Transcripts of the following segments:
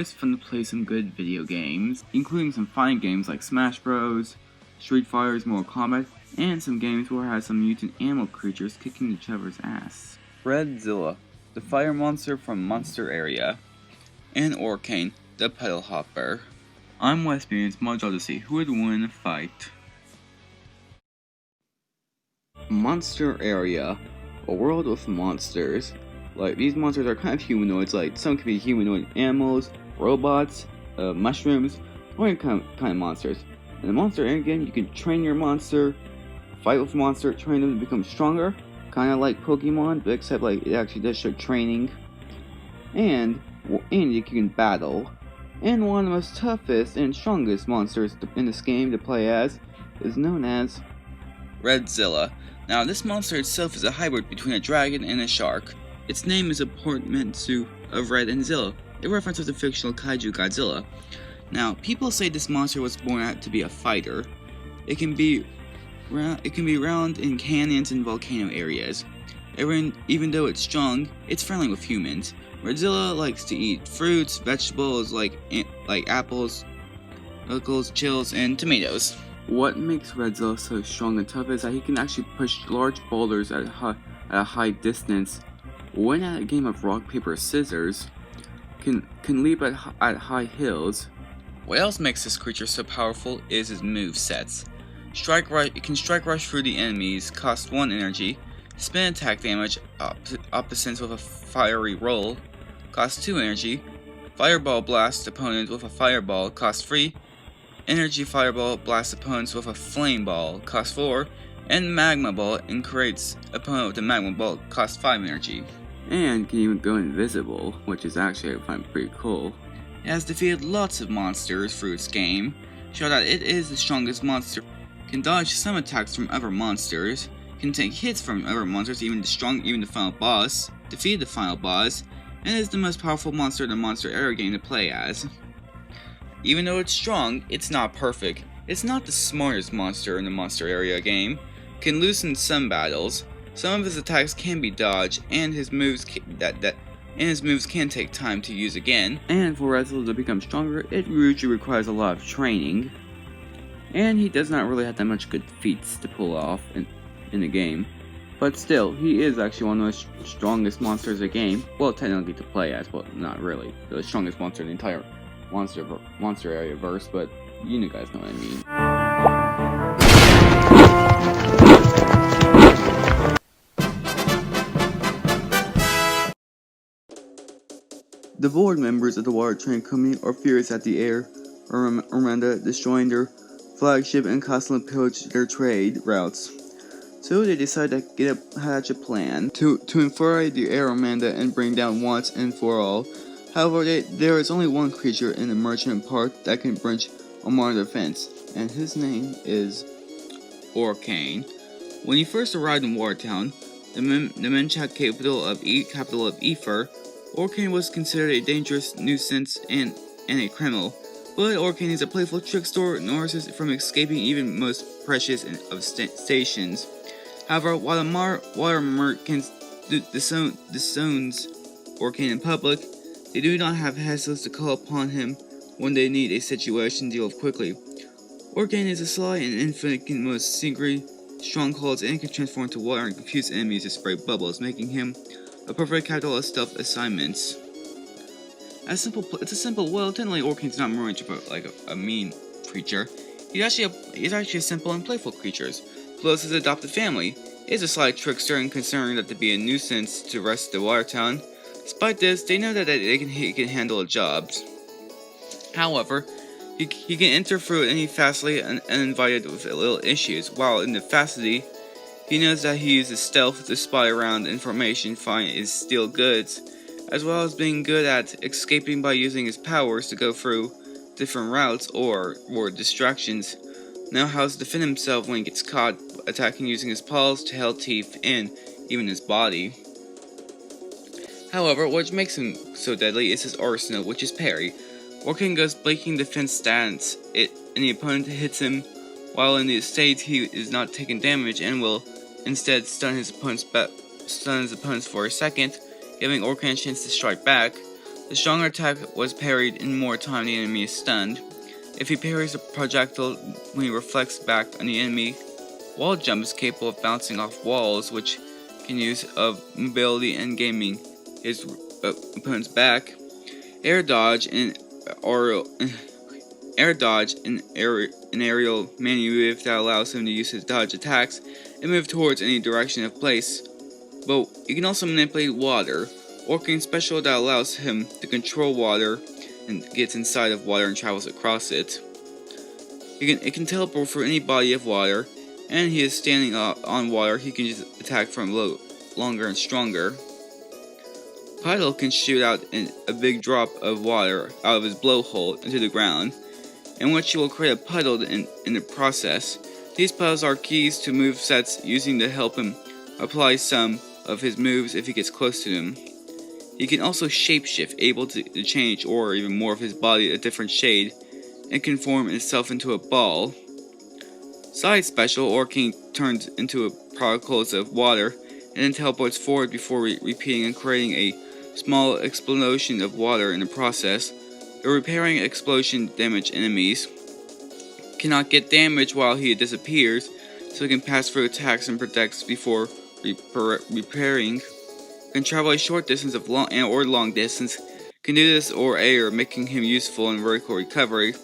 always fun to play some good video games, including some fine games like Smash Bros, Street Fighter's Mortal Kombat, and some games where it has some mutant animal creatures kicking each other's ass. Redzilla, the fire monster from Monster Area, and Orcane, the pedal hopper. I'm Westby, and it's my job to see who would win a fight. Monster Area, a world with monsters. Like, these monsters are kind of humanoids, like some can be humanoid animals, robots, mushrooms, or any kind of monsters. In the Monster Area game, you can train your monster, fight with monster, train them to become stronger, kind of like Pokemon, but except like it actually does show training. And you can battle. And one of the most toughest and strongest monsters in this game to play as is known as Redzilla. Now, this monster itself is a hybrid between a dragon and a shark. Its name is a portmanteau of Red and Zilla, a reference to the fictional kaiju Godzilla. Now, people say this monster was born out to be a fighter. It can be round in canyons and volcano areas. Even though it's strong, it's friendly with humans. Redzilla likes to eat fruits, vegetables like apples, pickles, chills, and tomatoes. What makes Redzilla so strong and tough is that he can actually push large boulders at a high distance. When at a game of rock, paper, scissors, can leap at high hills. What else makes this creature so powerful is his movesets. It can strike rush through the enemies, cost 1 energy, spin attack damage opposites with a fiery roll, cost 2 energy, fireball blast opponents with a fireball, cost 3, energy fireball blast opponents with a flame ball, cost 4, and magma ball and creates opponent with a magma ball, cost 5 energy. And can even go invisible, which is actually I find pretty cool. It has defeated lots of monsters through its game, show that it is the strongest monster, can dodge some attacks from other monsters, can take hits from other monsters, even the final boss, defeat the final boss, and is the most powerful monster in the Monster Area game to play as. Even though it's strong, it's not perfect. It's not the smartest monster in the Monster Area game, can lose in some battles. Some of his attacks can be dodged, and his moves can take time to use again. And for Redzilla to become stronger, it usually requires a lot of training. And he does not really have that much good feats to pull off in the game. But still, he is actually one of the strongest monsters in the game. Well, technically to play as, but not really. The strongest monster in the entire Monster Area verse, but you guys know what I mean. The board members of the Water Train Company are furious at the air Armada destroying their flagship and constantly pillage their trade routes. So they decide to hatch a plan to infiltrate the air Armada and bring down once and for all. However, there is only one creature in the merchant part that can breach Armada defense, and his name is Orcane. When he first arrived in Watertown, the Menchak capital of Aether, Orcane was considered a dangerous nuisance and a criminal, but Orcane is a playful trickster and nurses from escaping even most precious of stations. However, while the water merchants disowns Orcane in public, they do not have hesitations to call upon him when they need a situation to deal with quickly. Orcane is a sly and infinite in most secret strongholds and can transform into water and confuse enemies to spray bubbles, making him a perfect capital of stealth assignments. It's a simple, well, technically Orcane's not more much of a mean creature. He's actually a simple and playful creature. Plus his adopted family is a sly trickster and considering that to be a nuisance to the rest of the Watertown. Despite this, they know that he can handle jobs. However, he can enter through any facility uninvited with little issues. While in the facility, he knows that he uses stealth to spy around information, find and steal goods, as well as being good at escaping by using his powers to go through different routes or distractions. Now how to defend himself when he gets caught, attacking using his paws, tail, teeth, and even his body. However, what makes him so deadly is his arsenal, which is parry. Orcane goes breaking defense stance, and the opponent hits him while in the state he is not taking damage and will instead stun his opponents for a second, giving Orcane a chance to strike back. The stronger attack was parried in more time the enemy is stunned. If he parries a projectile when he reflects back on the enemy, wall jump is capable of bouncing off walls, which can use of mobility and gaming his opponent's back. Air dodge and aerial maneuver that allows him to use his dodge attacks and move towards any direction of place. But he can also manipulate water, orcane special that allows him to control water and gets inside of water and travels across it. It can teleport through any body of water, and he is standing on water. He can just attack from longer and stronger. Puddle can shoot out a big drop of water out of his blowhole into the ground, in which he will create a puddle in the process. These puddles are keys to move sets using to help him apply some of his moves if he gets close to them. He can also shapeshift, able to change or even more of his body a different shade, and can form itself into a ball. Side special, orcane turns into a particles of water and then teleports forward before repeating and creating a small explosion of water in the process. The repairing explosion damage enemies. Cannot get damage while he disappears, so he can pass through attacks and protects before repairing. Can travel a short distance of long distance. Can do this or air, making him useful in vertical recovery.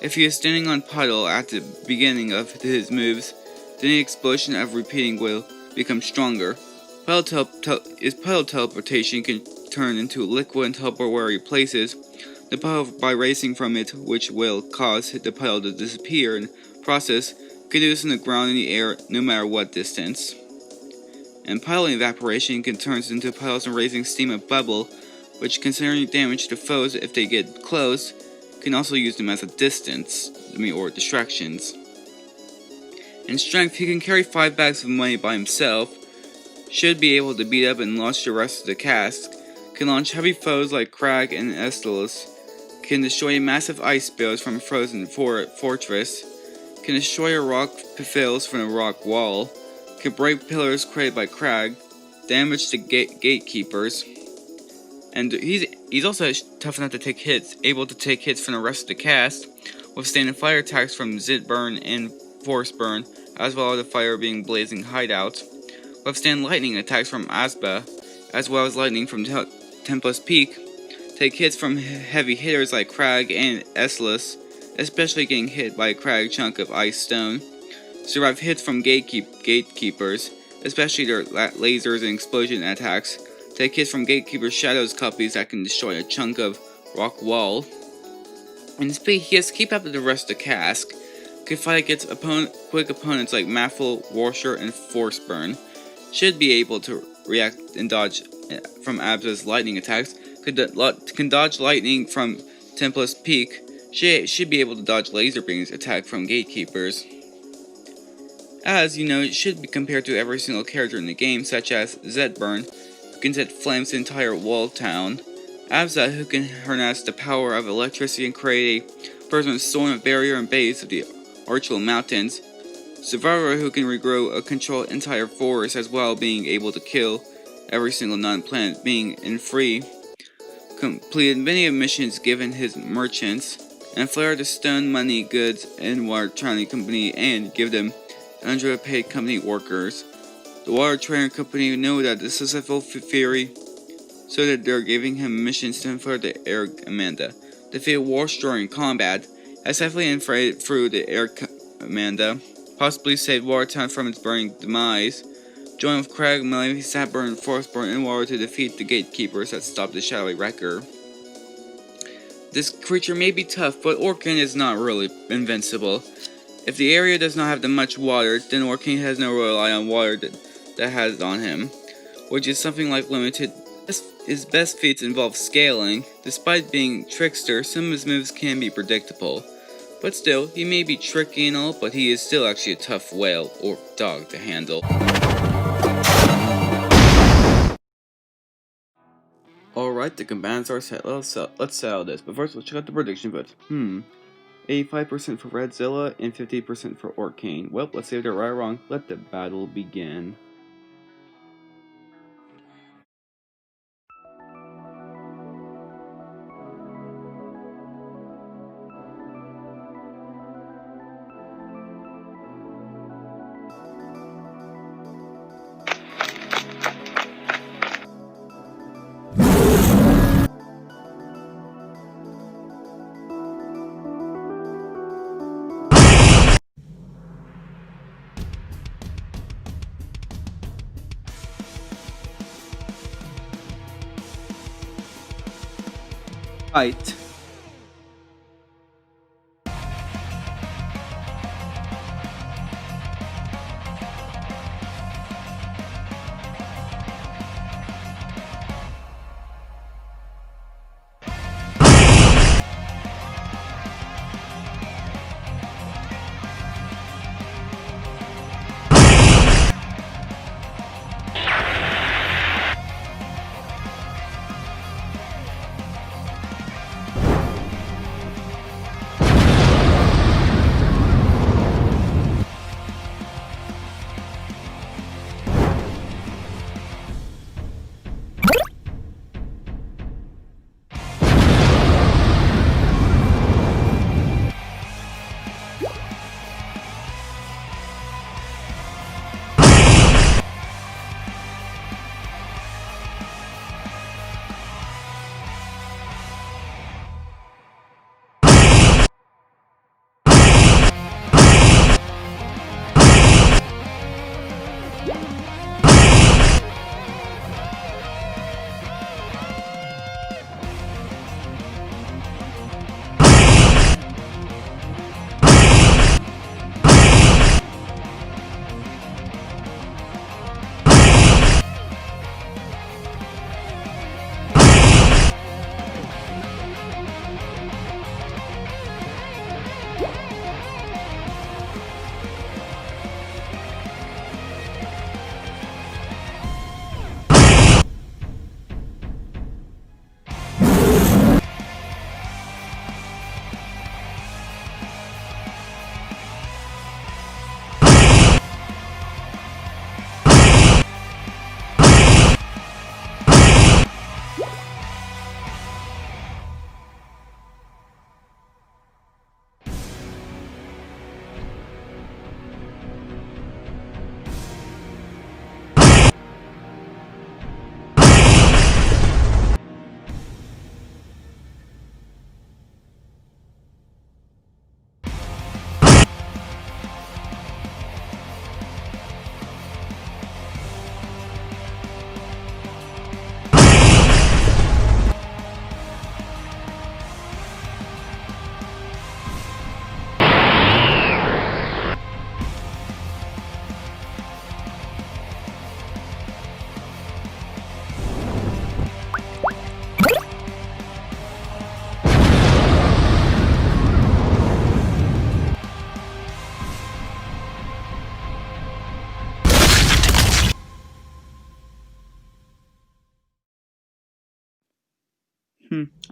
If he is standing on puddle at the beginning of his moves, then the explosion of repeating will become stronger. Puddle teleportation can turn into liquid and teleport where he places the puddle by racing from it, which will cause the puddle to disappear in process. Can do this in the ground in the air no matter what distance. And puddle evaporation can turn into puddles and raising steam and bubble, which considering damage to foes if they get close, can also use them as a distance, or distractions. In strength, he can carry 5 bags of money by himself, should be able to beat up and launch the rest of the cast, can launch heavy foes like Crag and Aeschylus, can destroy massive ice spells from a frozen fortress, can destroy a rock pills from a rock wall, can break pillars created by Crag, damage the gatekeepers, and he's also tough enough to take hits, able to take hits from the rest of the cast, withstanding fire attacks from Zitburn and Forceburn, as well as the fire being blazing hideout, withstand lightning attacks from Asba, as well as lightning from Tempest Peak, take hits from heavy hitters like Crag and Aeschylus, especially getting hit by a Crag chunk of ice stone, survive hits from gatekeepers, especially their lasers and explosion attacks, take hits from gatekeepers' shadows copies that can destroy a chunk of rock wall. In speed, he has to keep up with the rest of the cast, can fight against quick opponents like Maffle, Warsher, and Forceburn, should be able to react and dodge from Abza's lightning attacks, can dodge lightning from Tempest Peak, should be able to dodge laser beams attack from gatekeepers. As you know, it should be compared to every single character in the game, such as Zedburn, who can set flames to the entire wall town, Abza, who can harness the power of electricity and create a permanent storm of barrier and base of the Archwell Mountains, Survivor, who can regrow or control entire forests as well, being able to kill every single non-planet being and free, completed many missions given his merchants, and Flare to stone money, goods, and water trading company and give them underpaid company workers. The water trading company know that this is a full theory, so that they're giving him missions to infiltrate the Air Amanda. Defeat Warstar in combat, has heavily infiltrated through the Air Amanda, possibly saved Watertown from its burning demise. Join with Crag, Malavi, Sapburn, Forceburn, and Water to defeat the gatekeepers that stop the Shadowy Wrecker. This creature may be tough, but Orcane is not really invincible. If the area does not have that much water, then Orcane has no rely on water that has on him, which is something like limited. His best feats involve scaling. Despite being trickster, some of his moves can be predictable. But still, he may be tricky and all, but he is still actually a tough whale or dog to handle. Alright, the commands are set. Let's settle this. But first, let's check out the prediction votes. 85% for Redzilla and 50% for Orcane. Well, let's see if they're right or wrong. Let the battle begin. Fight!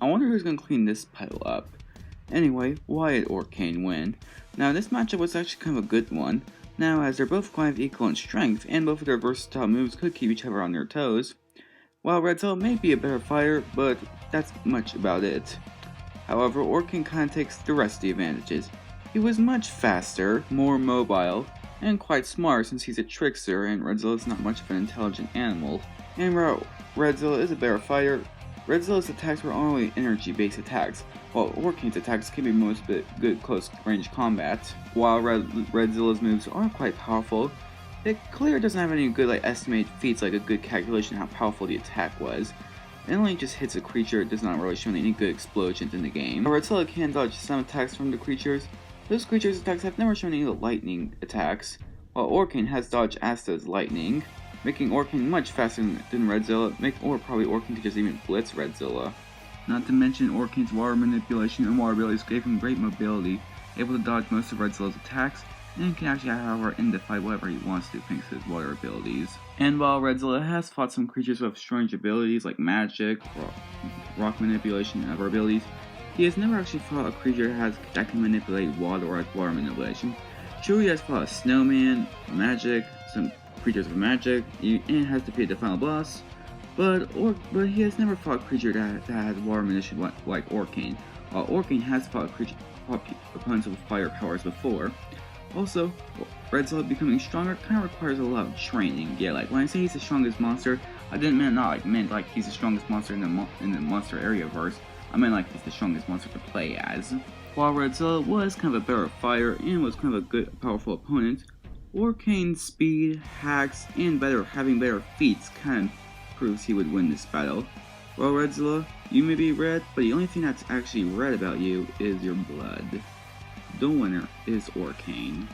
I wonder who's gonna clean this pile up. Anyway, why did Orcane win? Now, this matchup was actually kind of a good one. Now, as they're both quite equal in strength, and both of their versatile moves could keep each other on their toes. While redzilla may be a better fighter, but that's much about it. However, Orcane kinda takes the rest of the advantages. He was much faster, more mobile, and quite smart since he's a trickster and Redzilla is not much of an intelligent animal. And while Redzilla is a better fighter, Redzilla's attacks were only energy-based attacks, while Orcane's attacks can be most good close-range combat. While Redzilla's moves are quite powerful, it clearly doesn't have any good estimated feats like a good calculation of how powerful the attack was. It only just hits a creature, it does not really show any good explosions in the game. While Redzilla can dodge some attacks from the creatures, those creatures' attacks have never shown any lightning attacks, while Orcane has dodged Asta's lightning, making Orcane much faster than Redzilla, or probably Orcane could just even blitz Redzilla. Not to mention Orcane's water manipulation and water abilities gave him great mobility, able to dodge most of Redzilla's attacks, and can actually however end the fight whatever he wants to thanks to his water abilities. And while Redzilla has fought some creatures with strange abilities like magic, rock manipulation, and other abilities, he has never actually fought a creature that can manipulate water or water manipulation. Sure, he has fought a snowman, magic, some creatures with magic, and has defeated the final boss, but he has never fought a creature that has water manipulation like Orcane, while Orcane has fought opponents with fire powers before. Also, Redzilla becoming stronger kind of requires a lot of training. Yeah, like when I say he's the strongest monster, I didn't mean like he's the strongest monster in the monster area verse. I meant like he's the strongest monster to play as. While Redzilla was kind of a better fighter and was kind of a good, powerful opponent, Orcane's speed, hacks, and having better feats kind of proves he would win this battle. Well, Redzilla, you may be red, but the only thing that's actually red about you is your blood. The winner is Orcane.